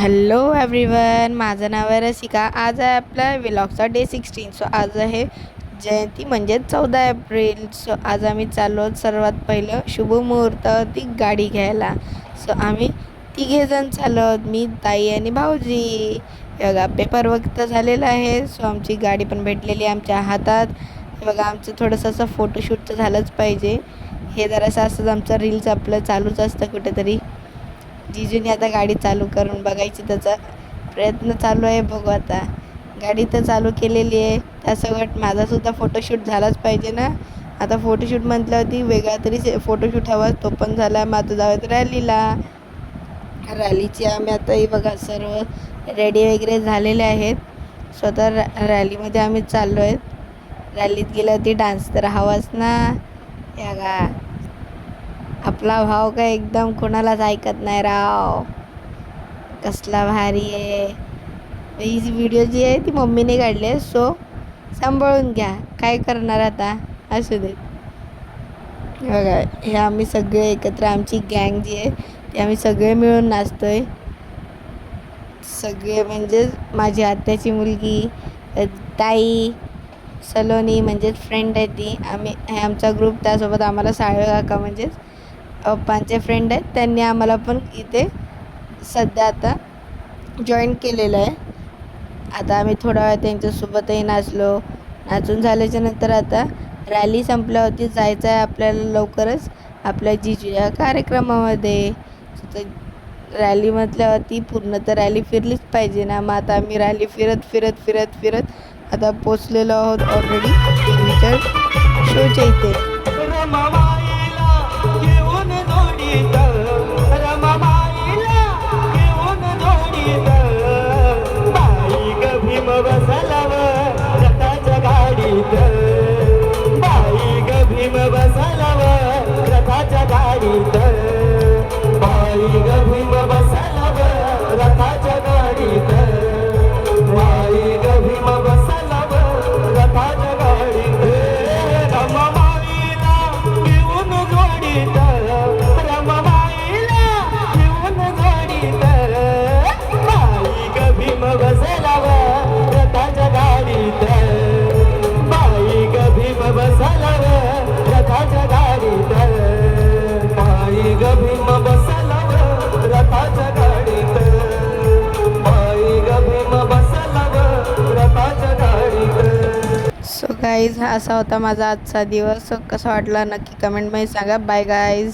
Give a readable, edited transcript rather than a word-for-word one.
Hello everyone, माझं नाव आहे रसिका. आज आहे आपला व्लॉगचा डे 16. सो आज आहे जयंती म्हणजेच 14 एप्रिल. सो आज आम्ही चाललो सर्वात पहिलं शुभ मुहूर्तावरती गाडी घ्यायला. सो आम्ही तिघेजण चाललो, मी, ताई आणि भाऊजी. बघा पेपर वक्त झालेला आहे. सो आमची गाडी पण भेटलेली आहे आमच्या हातात. बघा आमचं थोडंसं असं फोटोशूट तर झालंच पाहिजे. हे जरासं असंच आमचं रील्स आपलं चालूच असतं कुठेतरी. जिजूने आता गाडी चालू करून बघायची, त्याचा प्रयत्न चालू आहे. बघू आता, गाडी तर चालू केलेली आहे. त्यासोबत माझासुद्धा फोटोशूट झालाच पाहिजे ना. आता फोटोशूट म्हटल्यावरती वेगळा तरी फोटोशूट हवा, तो पण झाला. मग आता जाऊयात रॅलीला. रॅलीची आम्ही आता बघा सर्व रेडी वगैरे झालेले आहेत. स्वतः रॅलीमध्ये आम्ही चाललो आहेत. रॅलीत गेल्यावरती डान्स तर हवाच ना. या गा आपला भाव काय एकदम कोणालाच ऐकत नाही राव. कसला भारी आहे. ही व्हिडिओ जी आहे ती मम्मीने काढली आहे, सो सांभाळून घ्या. काय करणार आता, असू दे. बघा हे आम्ही सगळे एकत्र, आमची गँग जी आहे ती आम्ही सगळे मिळून नाचतोय. सगळे म्हणजे माझी आत्याची मुलगी, ताई, सलोनी म्हणजेच फ्रेंड आहे ती. आम्ही हे आमचा ग्रुप. त्यासोबत आम्हाला साळवे काका म्हणजेच पप्पांचे फ्रेंड आहेत, त्यांनी आम्हाला पण इथे सध्या आता जॉईन केलेलं आहे. आता आम्ही थोडा वेळ त्यांच्यासोबतही नाचलो. नाचून झाल्याच्या नंतर आता रॅली संपल्यावरती जायचं आहे आपल्याला लवकरच आपल्या जिजूच्या कार्यक्रमामध्ये. रॅली म्हटल्यावरती पूर्ण तर रॅली फिरलीच पाहिजे ना. मग आता आम्ही रॅली फिरत फिरत फिरत फिरत आता पोचलेलो आहोत ऑलरेडी पिक्चर शोच्या इथे. सो गाईज, हा असा होता माझा आजचा दिवस. कसा वाटला नक्की कमेंटमध्ये सांगा. Bye guys.